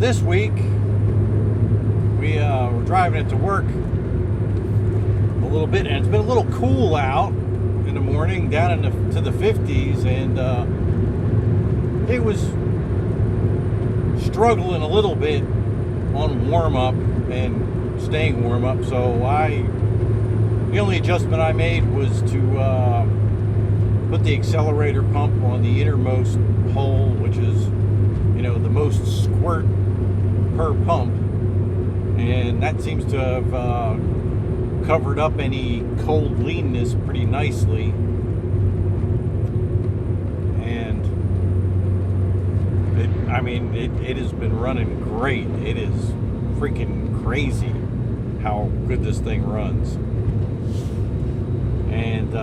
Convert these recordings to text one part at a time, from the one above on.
this week we were driving it to work a little bit, and it's been a little cool out in the morning, down to the 50s, and it was struggling a little bit on warm up and staying warm up. So the only adjustment I made was to put the accelerator pump on the innermost hole, which is, the most squirt per pump, and that seems to have covered up any cold leanness pretty nicely. And it has been running great. It is freaking crazy how good this thing runs. And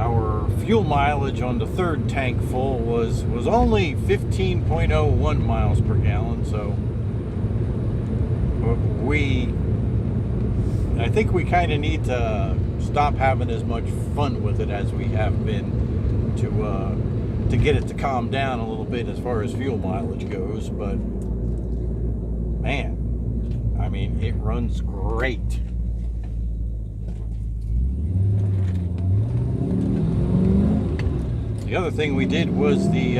our fuel mileage on the third tank full was only 15.01 miles per gallon. So I think we kind of need to stop having as much fun with it as we have been to get it to calm down a little bit as far as fuel mileage goes. But man, it runs great. The other thing we did was the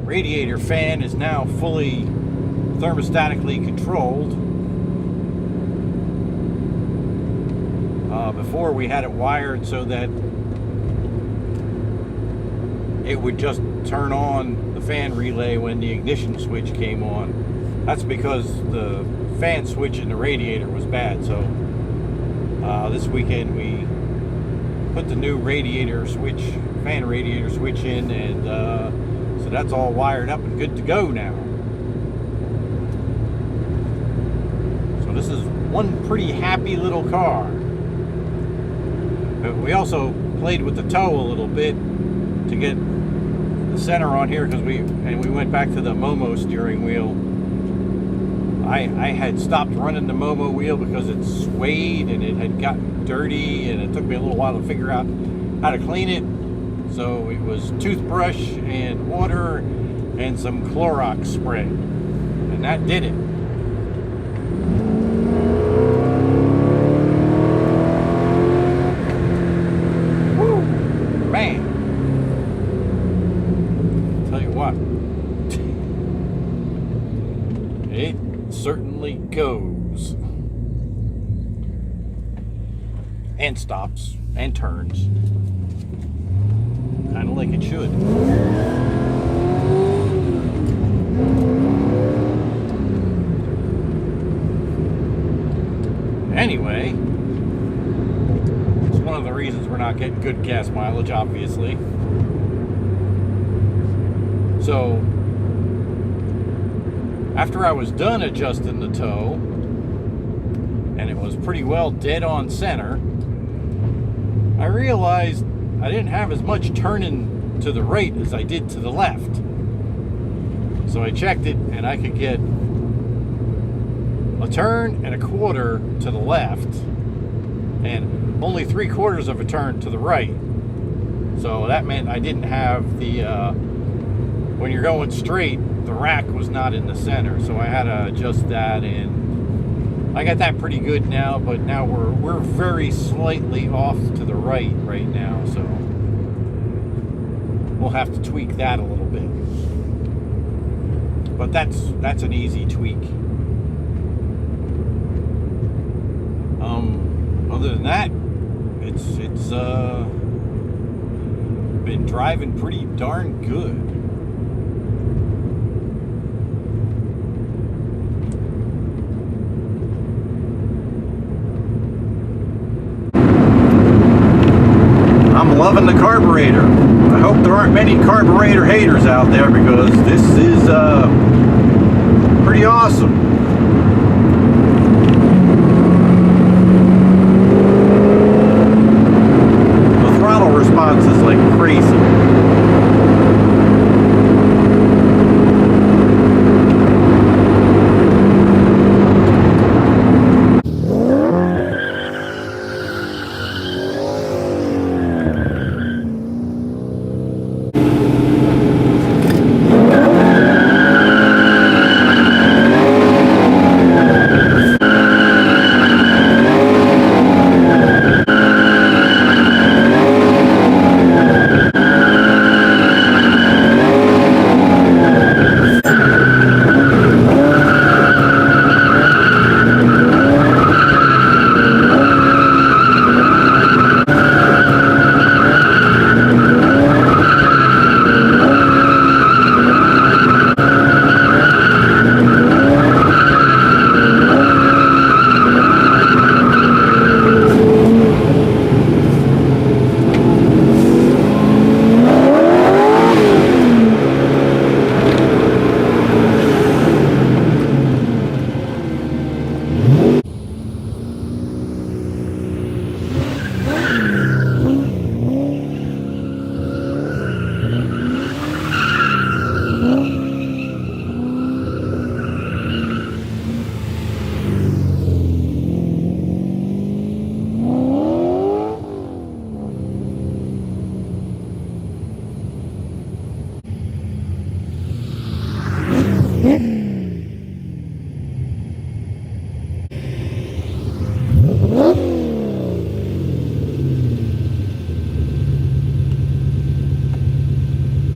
radiator fan is now fully thermostatically controlled. Before we had it wired so that it would just turn on the fan relay when the ignition switch came on. That's because the fan switch in the radiator was bad. So this weekend we put the new fan radiator switch in, and so that's all wired up and good to go now. So this is one pretty happy little car. But we also played with the toe a little bit to get the center on here, because we went back to the Momo steering wheel. I had stopped running the Momo wheel because it swayed and it had gotten dirty, and it took me a little while to figure out how to clean it. So it was toothbrush and water and some Clorox spray, and that did it. Woo, man! Tell you what, it certainly goes. And stops and turns, kind of like it should. Anyway, it's one of the reasons we're not getting good gas mileage, obviously. So after I was done adjusting the toe, and it was pretty well dead on center, I realized I didn't have as much turning to the right as I did to the left. So I checked it, and I could get a turn and a quarter to the left and only 3/4 of a turn to the right. So that meant I didn't have the when you're going straight, the rack was not in the center. So I had to adjust that, and I got that pretty good now, but now we're very slightly off to the right now, so we'll have to tweak that a little bit. But that's an easy tweak. Other than that, it's been driving pretty darn good. I'm loving the carburetor. I hope there aren't many carburetor haters out there, because this is pretty awesome.